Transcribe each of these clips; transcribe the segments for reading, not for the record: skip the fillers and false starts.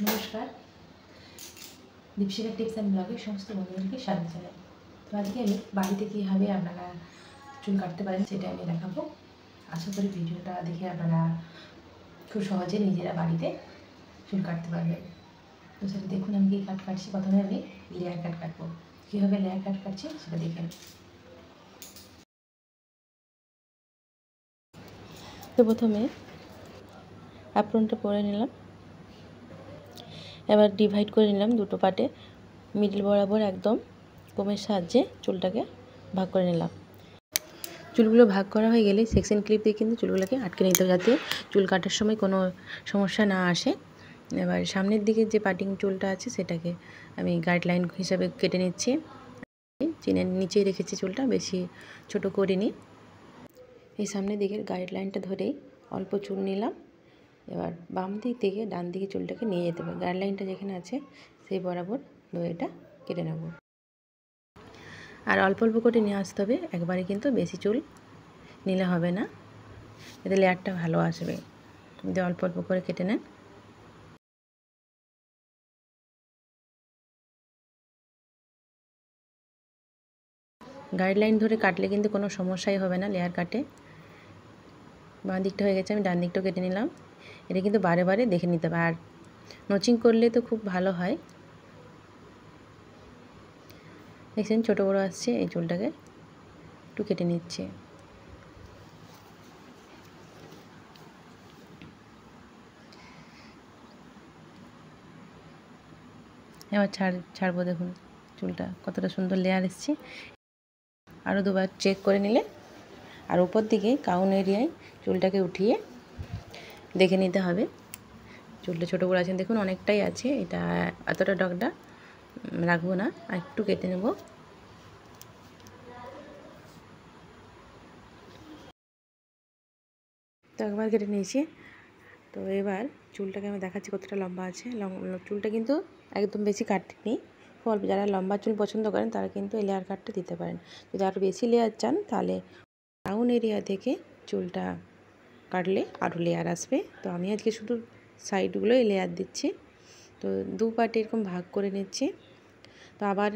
নমস্কার, দীপশিখা tips and ব্লগে সমস্ত বন্ধুদেরকে স্বাগত জানাই। তো আজকে আমি বাড়িতে কীভাবে আপনারা চুল কাটতে পারেন সেটা আমি দেখাবো। আশা করি ভিডিওটা দেখে আপনারা খুব সহজে নিজেরা বাড়িতে চুল কাটতে পারবেন। তো সেটা দেখুন আমি কী কাট কাটছি। প্রথমে আমি লেয়ার কাট কাটবো। কীভাবে লেয়ার কাট কাটছি সেটা দেখেন। তো প্রথমে অ্যাপ্রনটা পরে নিলাম, এবার ডিভাইড করে নিলাম দুটো পার্টে, মিডল বরাবর একদম কোমের সাহায্যে চুলটাকে ভাগ করে নিলাম। চুলগুলো ভাগ করা হয়ে গেলে সেকশন ক্লিপ দিয়ে কিন্তু চুলগুলোকে আটকে নিতে হবে, যাতে চুল কাটার সময় কোনো সমস্যা না আসে। এবার সামনের দিকে যে পাটিং চুলটা আছে সেটাকে আমি গাইডলাইন হিসাবে কেটে নিচ্ছি। চিনের নিচেই রেখেছি চুলটা, বেশি ছোট করিনি। এই সামনের দিকের গাইডলাইনটা ধরেই অল্প চুল নিলাম। এবার বাম দিক থেকে ডান দিকে চুলটাকে নিয়ে যেতে হবে। গাইডলাইনটা যেখানে আছে সেই বরাবর এটা কেটে নেব। আর অল্প অল্প করে নিয়ে আসতে হবে, একবারে কিন্তু বেশি চুল নিলে হবে না, এতে লেয়ারটা ভালো আসবে। যদি অল্প অল্প করে কেটে নেন। গাইডলাইন ধরে কাটলে কিন্তু কোনো সমস্যাই হবে না লেয়ার কাটে। বাঁ দিকটা হয়ে গেছে, আমি ডান দিকটাও কেটে নিলাম। এটা কিন্তু বারে বারে দেখে নিতে হবে, আর নচিং করলে তো খুব ভালো হয়। দেখছেন ছোটো বড়ো আসছে, এই চুলটাকে একটু কেটে নিচ্ছে। এবার ছাড়বো, দেখুন চুলটা কতটা সুন্দর লেয়ার এসছে। আরও দুবার চেক করে নিলে, আর উপর দিকে কাউন এরিয়ায় চুলটাকে উঠিয়ে দেখে নিতে হবে চুলটা ছোটো বড়ো আছে। দেখুন অনেকটাই আছে, এটা এতটা ডগটা রাখবো না, আর একটু কেটে নেব। তো একবার কেটে নিয়েছি। তো এবার চুলটাকে আমি দেখাচ্ছি কতটা লম্বা আছে। চুলটা কিন্তু একদম বেশি কাটিনি, অল্প। যারা লম্বা চুল পছন্দ করেন তারা কিন্তু এই লেয়ার কাটটা দিতে পারেন। যদি আরও বেশি লেয়ার চান তাহলে ডাউন এরিয়া থেকে চুলটা কাটলে আরও লেয়ার আসবে। তো আমি আজকে শুধু সাইডগুলোই লেয়ার দিচ্ছি। তো দু পার্টে এরকম ভাগ করে নিচ্ছি। তো আবার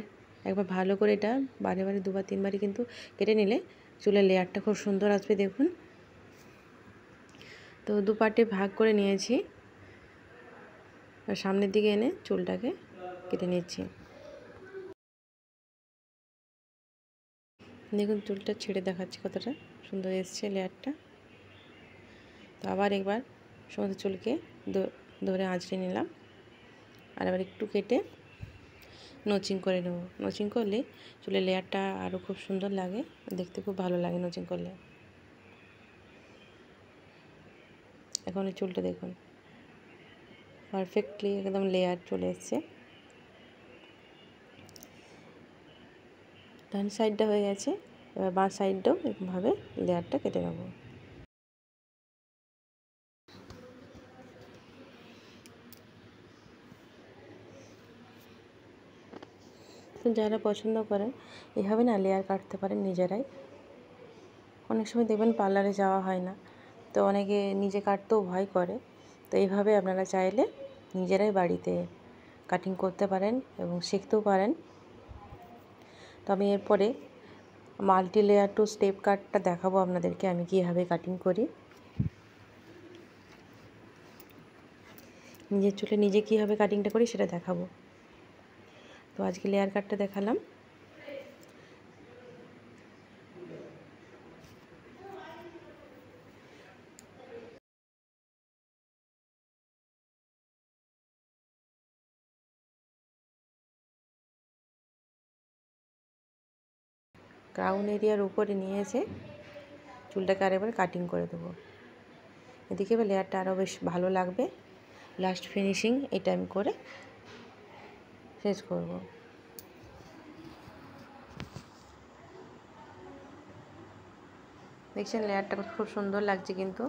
একবার ভালো করে এটা বারে বারে দুবার তিনবারই কিন্তু কেটে নিলে চুলের লেয়ারটা খুব সুন্দর আসবে। দেখুন, তো দু পার্টে ভাগ করে নিয়েছি। সামনের দিকে এনে চুলটাকে কেটে নিচ্ছি। দেখুন চুলটা ছেড়ে দেখাচ্ছি কতটা সুন্দর এসছে লেয়ারটা। তো আবার একবার সমস্ত চুলকে ধরে আঁচড়ে নিলাম, আর আবার একটু কেটে নচিং করে নেব। নচিং করলে চুলের লেয়ারটা আরও খুব সুন্দর লাগে, দেখতে খুব ভালো লাগে নচিং করলে। এখন এই চুলটা দেখুন পারফেক্টলি একদম লেয়ার চলে এসছে। ডান সাইডটা হয়ে গেছে, এবার বাঁ সাইডটাও এরকমভাবে লেয়ারটা কেটে নেব। তো যারা পছন্দ করেন এভাবে না লেয়ার কাটতে পারেন নিজেরাই। অনেক সময় দেখবেন পার্লারে যাওয়া হয় না, তো অনেকে নিজে কাটতেও ভয় করে। তো এইভাবে আপনারা চাইলে নিজেরাই বাড়িতে কাটিং করতে পারেন এবং শিখতেও পারেন। তো আমি এরপরে মাল্টি লেয়ার টু স্টেপ কাটটা দেখাবো আপনাদেরকে, আমি কীভাবে কাটিং করি। নিজের চুলে নিজে কীভাবে কাটিংটা করি সেটা দেখাবো। তো আজকে লেয়ার কাটটা দেখালাম। ক্রাউন এরিয়ার উপরে নিয়ে এসে চুলটাকে আরেকবার কাটিং করে দেবো। এদিকে এবার লেয়ারটা আরও বেশ ভালো লাগবে। লাস্ট ফিনিশিং এটা আমি করে শেষ করব। দেখছেন লেয়ারটা খুব সুন্দর লাগছে কিন্তু।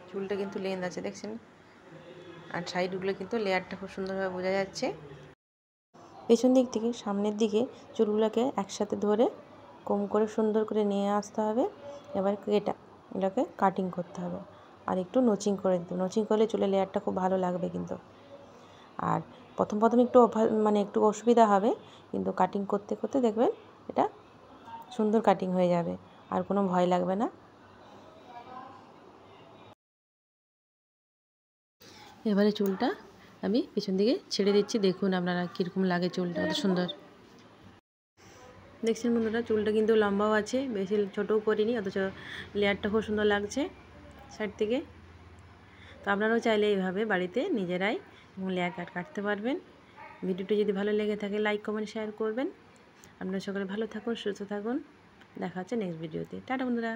চুলটা কিন্তু লেন্থ আছে দেখছেন, আর সাইডগুলো কিন্তু লেয়ারটা খুব সুন্দরভাবে বোঝা যাচ্ছে। পেছন দিক থেকে সামনের দিকে চুলগুলোকে একসাথে ধরে কম করে সুন্দর করে নিয়ে আসতে হবে। এবার এটাকে কাটিং করতে হবে আর একটু নচিং করে দিতে হবে। নচিং করলে চুলের লেয়ারটা খুব ভালো লাগবে কিন্তু। আর প্রথম একটু একটু অসুবিধা হবে, কিন্তু কাটিং করতে করতে দেখবেন এটা সুন্দর কাটিং হয়ে যাবে আর কোনো ভয় লাগবে না। এবারে চুলটা আমি পিছন দিকে ছেড়ে দিচ্ছি, দেখুন আপনারা কীরকম লাগে চুলটা, কত সুন্দর দেখছেন বন্ধুরা। চুলটা কিন্তু লম্বাও আছে, বেশি ছোটও করিনি, অথচ লেয়ারটা খুব সুন্দর লাগছে সাইড থেকে। তো আপনারাও চাইলে এইভাবে বাড়িতে নিজেরাই লেয়ার কাটতে পারবেন। ভিডিওটি যদি ভালো লেগে থাকে লাইক কমেন্ট শেয়ার করবেন। আপনারা সকলে ভালো থাকুন, সুস্থ থাকুন। দেখা হচ্ছে নেক্সট ভিডিওতে। টাটা বন্ধুরা।